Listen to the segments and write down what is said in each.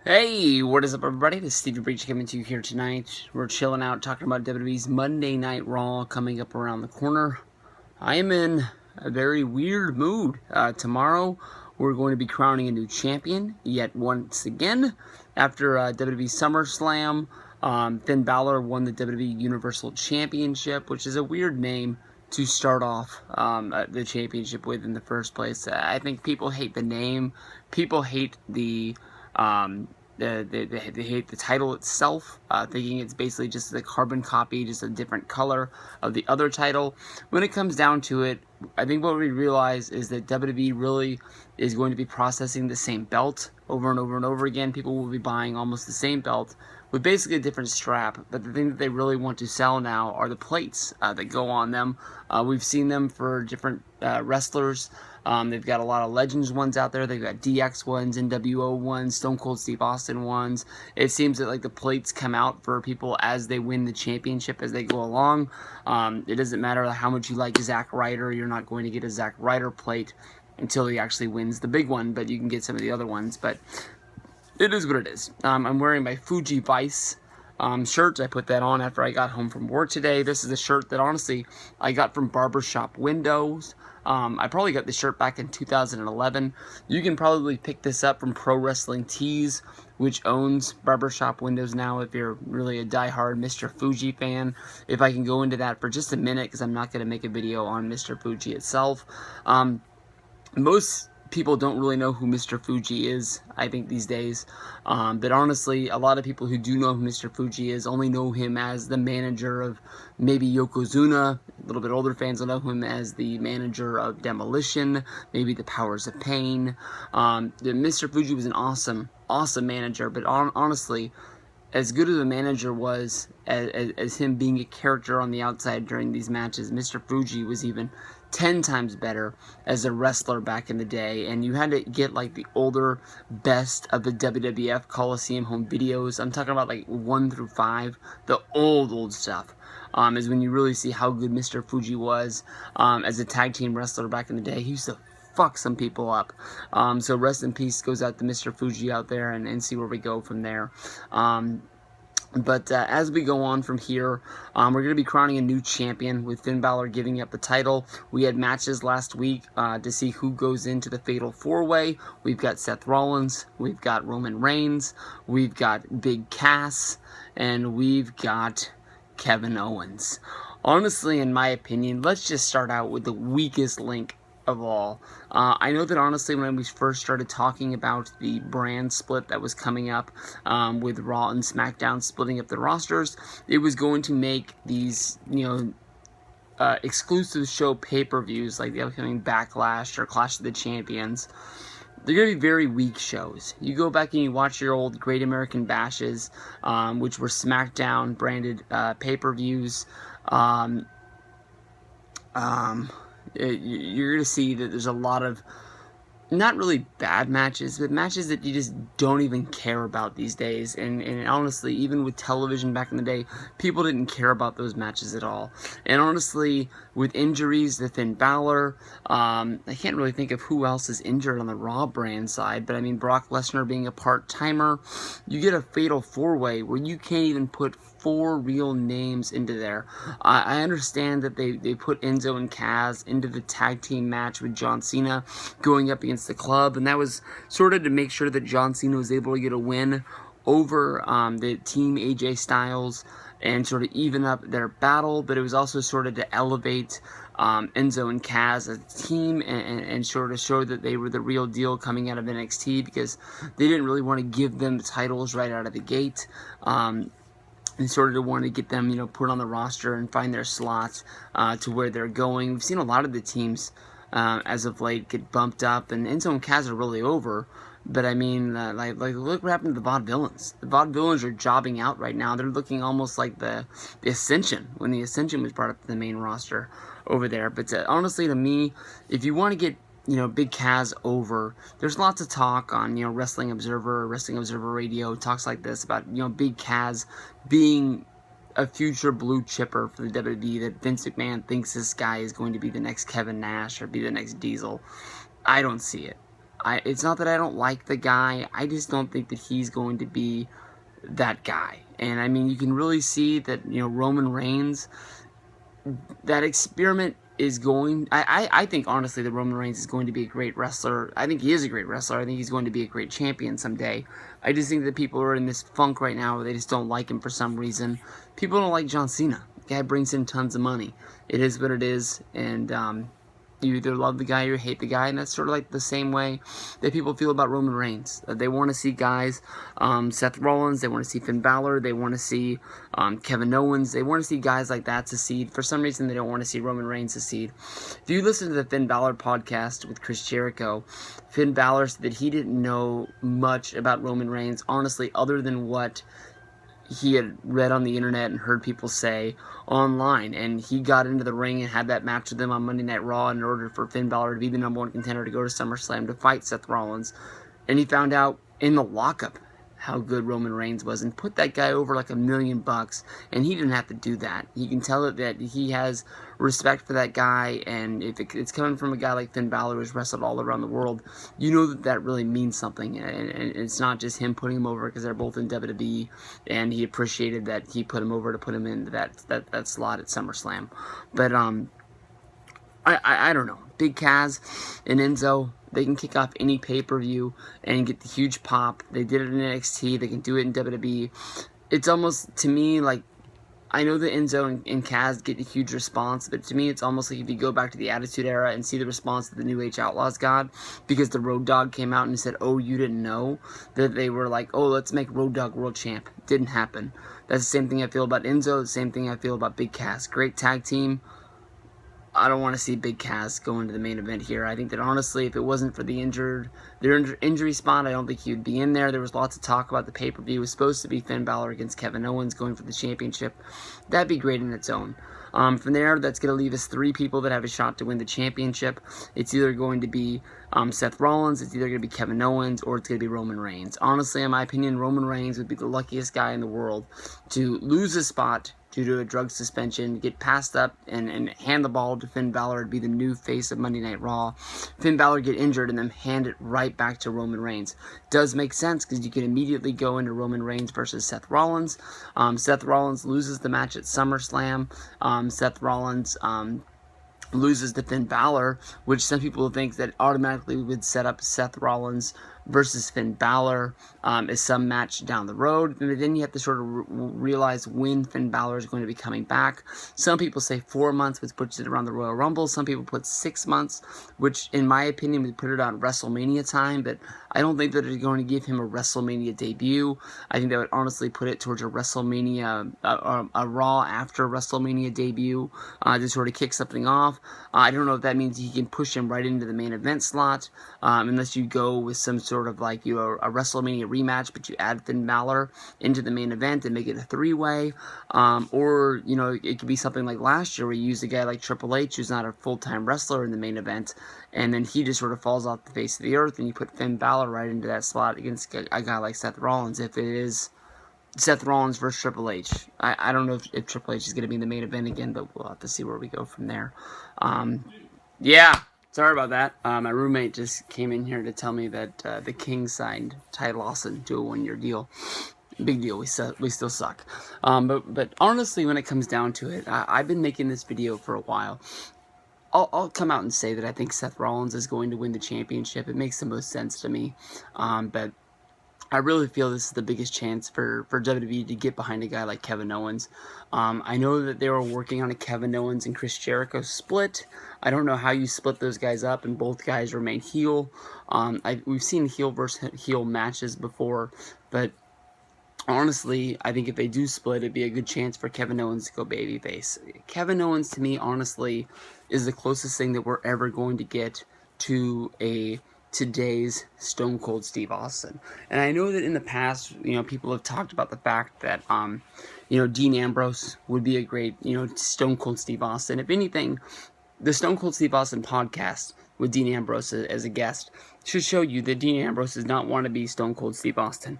Hey, what is up, everybody? This is Stevie Breach coming to you here tonight. We're chilling out talking about WWE's Monday Night Raw coming up around the corner. I am in a very weird mood. Tomorrow, we're going to be crowning a new champion yet once again. After WWE SummerSlam, Finn Balor won the WWE Universal Championship, which is a weird name to start off the championship with in the first place. I think people hate the name. People hate they hate the title itself, thinking it's basically just a carbon copy, just a different color of the other title. When it comes down to it, I think what we realize is that WWE really is going to be processing the same belt over and over and over again. People will be buying almost the same belt with basically a different strap, but the thing that they really want to sell now are the plates that go on them. We've seen them for different wrestlers. They've got a lot of Legends ones out there. They've got DX ones, NWO ones, Stone Cold Steve Austin ones. It seems that like the plates come out for people as they win the championship as they go along. It doesn't matter how much you like Zack Ryder. You're not going to get a Zack Ryder plate until he actually wins the big one, but you can get some of the other ones. But it is what it is. I'm wearing my Fuji Vice shirt. I put that on after I got home from work today. This is a shirt that honestly I got from Barbershop Windows. I probably got this shirt back in 2011. You can probably pick this up from Pro Wrestling Tees, which owns Barbershop Windows now if you're really a diehard Mr. Fuji fan. If I can go into that for just a minute, because I'm not going to make a video on Mr. Fuji itself. Most people don't really know who Mr. Fuji is, I think, these days. But honestly, a lot of people who do know who Mr. Fuji is only know him as the manager of maybe Yokozuna. A little bit older fans will know him as the manager of Demolition, maybe the Powers of Pain. Mr. Fuji was an awesome manager, but honestly, as good as a manager was, as him being a character on the outside during these matches, Mr. Fuji was even 10 times better as a wrestler back in the day. And you had to get like the older best of the WWF Coliseum home videos. I'm talking about like 1 through 5, the old stuff. Is when you really see how good Mr. Fuji was as a tag team wrestler back in the day. He used to fuck some people up. So rest in peace goes out to Mr. Fuji out there, and see where we go from there. But as we go on from here, we're going to be crowning a new champion with Finn Balor giving up the title. We had matches last week to see who goes into the Fatal 4-Way. We've got Seth Rollins, we've got Roman Reigns, we've got Big Cass, and we've got Kevin Owens. Honestly, in my opinion, let's just start out with the weakest link of all. I know that honestly when we first started talking about the brand split that was coming up with Raw and SmackDown splitting up the rosters, it was going to make these, exclusive show pay-per-views like the upcoming Backlash or Clash of the Champions. They're going to be very weak shows. You go back and you watch your old Great American Bashes, which were SmackDown branded pay-per-views. You're going to see that there's a lot of not really bad matches, but matches that you just don't even care about these days. And honestly, even with television back in the day, people didn't care about those matches at all. And honestly, with injuries to Finn Balor, I can't really think of who else is injured on the Raw brand side, but I mean, Brock Lesnar being a part-timer, you get a Fatal 4-Way where you can't even put 4 real names into there. I understand that they put Enzo and Kaz into the tag team match with John Cena going up against the Club, and that was sort of to make sure that John Cena was able to get a win over the team AJ Styles and sort of even up their battle, but it was also sort of to elevate Enzo and Kaz as a team and sort of show that they were the real deal coming out of NXT, because they didn't really want to give them the titles right out of the gate. And sort of want to get them, put on the roster and find their slots to where they're going. We've seen a lot of the teams as of late get bumped up, and Enzo and Kaz are really over. But I mean, like look what happened to the Vaudevillains. The Vaudevillains are jobbing out right now. They're looking almost like the Ascension when the Ascension was brought up to the main roster over there. But honestly, to me, if you want to get Big Kaz over, there's lots of talk on, Wrestling Observer Radio, talks like this about, Big Kaz being a future blue chipper for the WWE, that Vince McMahon thinks this guy is going to be the next Kevin Nash or be the next Diesel. I don't see it. It's not that I don't like the guy. I just don't think that he's going to be that guy. And I mean, you can really see that, Roman Reigns, that experiment is going. I think honestly that Roman Reigns is going to be a great wrestler. I think he is a great wrestler. I think he's going to be a great champion someday. I just think that people are in this funk right now where they just don't like him for some reason. People don't like John Cena. The guy brings in tons of money. It is what it is, and you either love the guy or hate the guy, and that's sort of like the same way that people feel about Roman Reigns. They want to see guys, Seth Rollins, they want to see Finn Balor, they want to see Kevin Owens, they want to see guys like that succeed. For some reason, they don't want to see Roman Reigns succeed. If you listen to the Finn Balor podcast with Chris Jericho, Finn Balor said that he didn't know much about Roman Reigns, honestly, other than what he had read on the internet and heard people say online, and he got into the ring and had that match with them on Monday Night Raw in order for Finn Balor to be the #1 contender to go to SummerSlam to fight Seth Rollins, and he found out in the lockup how good Roman Reigns was and put that guy over like $1 million, and he didn't have to do that. You can tell that he has respect for that guy, and if it's coming from a guy like Finn Balor who's wrestled all around the world, you know that really means something, and it's not just him putting him over because they're both in WWE, and he appreciated that he put him over to put him into that slot at SummerSlam. But I don't know. Big Kaz and Enzo, they can kick off any pay-per-view and get the huge pop. They did it in NXT. They can do it in WWE. It's almost, to me, like, I know that Enzo and Kaz get a huge response, but to me it's almost like if you go back to the Attitude Era and see the response that the New Age Outlaws got, because the Road Dogg came out and said, oh, you didn't know, that they were like, oh, let's make Road Dogg world champ. Didn't happen. That's the same thing I feel about Enzo, the same thing I feel about Big Kaz. Great tag team. I don't want to see Big Kaz go into the main event here. I think that honestly, if it wasn't for the injury spot, I don't think he would be in there. There was lots of talk about the pay-per-view. It was supposed to be Finn Balor against Kevin Owens going for the championship. That'd be great in its own. From there, that's going to leave us 3 people that have a shot to win the championship. It's either going to be Seth Rollins, it's either going to be Kevin Owens, or it's going to be Roman Reigns. Honestly, in my opinion, Roman Reigns would be the luckiest guy in the world to lose a spot due to a drug suspension, get passed up and hand the ball to Finn Balor to be the new face of Monday Night Raw. Finn Balor get injured and then hand it right back to Roman Reigns. Does make sense because you can immediately go into Roman Reigns versus Seth Rollins. Seth Rollins loses the match at SummerSlam. Seth Rollins loses to Finn Balor, which some people think that automatically would set up Seth Rollins versus Finn Balor as some match down the road. And then you have to sort of realize when Finn Balor is going to be coming back. Some people say 4 months, which puts it around the Royal Rumble. Some people put 6 months, which in my opinion would put it on WrestleMania time, but I don't think that it's going to give him a WrestleMania debut. I think that would honestly put it towards a WrestleMania, a Raw after WrestleMania debut, to sort of kick something off. I don't know if that means he can push him right into the main event slot, unless you go with some sort of like a WrestleMania rematch, but you add Finn Balor into the main event and make it a 3-way, or it could be something like last year where you use a guy like Triple H who's not a full-time wrestler in the main event, and then he just sort of falls off the face of the earth, and you put Finn Balor right into that slot against a guy like Seth Rollins. If it is Seth Rollins versus Triple H, I don't know if Triple H is going to be in the main event again, but we'll have to see where we go from there. Yeah, sorry about that. My roommate just came in here to tell me that the King signed Ty Lawson to a 1-year deal. Big deal. We still suck. But honestly, when it comes down to it, I've been making this video for a while. I'll come out and say that I think Seth Rollins is going to win the championship. It makes the most sense to me. But I really feel this is the biggest chance for WWE to get behind a guy like Kevin Owens. I know that they were working on a Kevin Owens and Chris Jericho split. I don't know how you split those guys up and both guys remain heel. We've seen heel versus heel matches before, but honestly, I think if they do split, it'd be a good chance for Kevin Owens to go babyface. Kevin Owens, to me, honestly, is the closest thing that we're ever going to get to today's Stone Cold Steve Austin. And I know that in the past, people have talked about the fact that, Dean Ambrose would be a great, Stone Cold Steve Austin. If anything, the Stone Cold Steve Austin podcast with Dean Ambrose as a guest should show you that Dean Ambrose does not want to be Stone Cold Steve Austin.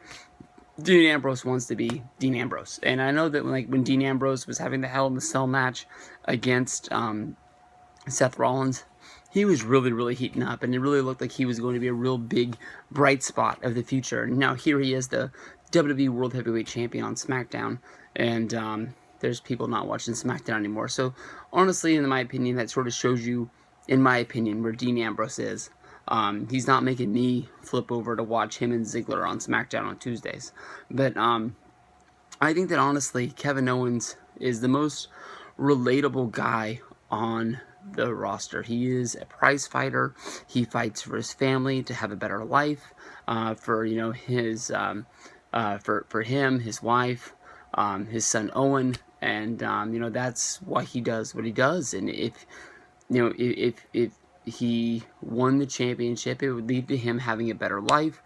Dean Ambrose wants to be Dean Ambrose. And I know that when Dean Ambrose was having the Hell in the Cell match against Seth Rollins, he was really, really heating up, and it really looked like he was going to be a real big, bright spot of the future. Now here he is, the WWE World Heavyweight Champion on SmackDown, and there's people not watching SmackDown anymore. So honestly, in my opinion, that sort of shows you, in my opinion, where Dean Ambrose is. He's not making me flip over to watch him and Ziggler on SmackDown on Tuesdays. But I think that honestly, Kevin Owens is the most relatable guy on the roster. He is a prize fighter. He fights for his family to have a better life, for his for him, his wife, his son Owen, and that's why he does what he does. And if he won the championship, it would lead to him having a better life.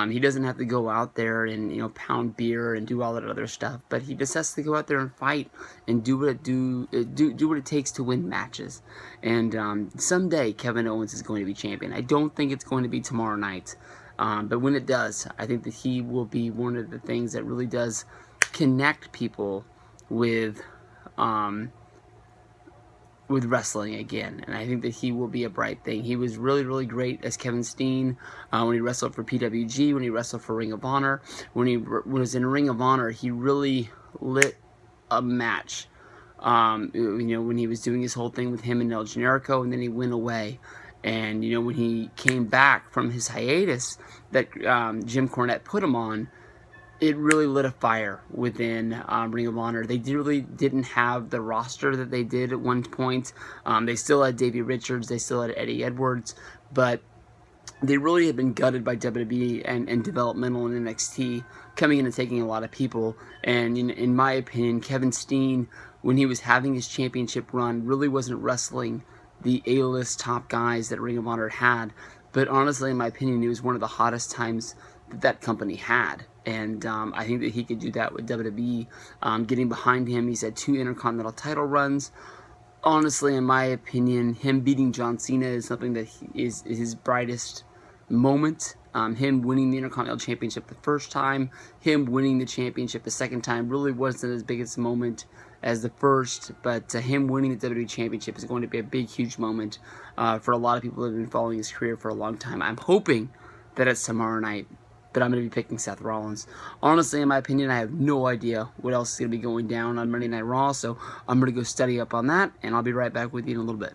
He doesn't have to go out there and pound beer and do all that other stuff, but he just has to go out there and fight and do what it takes to win matches. And someday Kevin Owens is going to be champion. I don't think it's going to be tomorrow night, but when it does, I think that he will be one of the things that really does connect people with wrestling again, and I think that he will be a bright thing. He was really, really great as Kevin Steen when he wrestled for PWG, when he wrestled for Ring of Honor. When he was in Ring of Honor, he really lit a match. When he was doing his whole thing with him and El Generico, and then he went away. And when he came back from his hiatus that Jim Cornette put him on, it really lit a fire within Ring of Honor. They really didn't have the roster that they did at one point. They still had Davey Richards, they still had Eddie Edwards, but they really had been gutted by WWE and developmental and NXT coming in and taking a lot of people. And in my opinion, Kevin Steen, when he was having his championship run, really wasn't wrestling the A-list top guys that Ring of Honor had. But honestly, in my opinion, it was one of the hottest times that company had. And I think that he could do that with WWE. Getting behind him, he's had 2 Intercontinental title runs. Honestly, in my opinion, him beating John Cena is something that is his brightest moment. Him winning the Intercontinental Championship the first time, him winning the championship the second time really wasn't his biggest moment as the first, but him winning the WWE Championship is going to be a big, huge moment for a lot of people that have been following his career for a long time. I'm hoping that it's tomorrow night, but I'm going to be picking Seth Rollins. Honestly, in my opinion, I have no idea what else is going to be going down on Monday Night Raw, so I'm going to go study up on that, and I'll be right back with you in a little bit.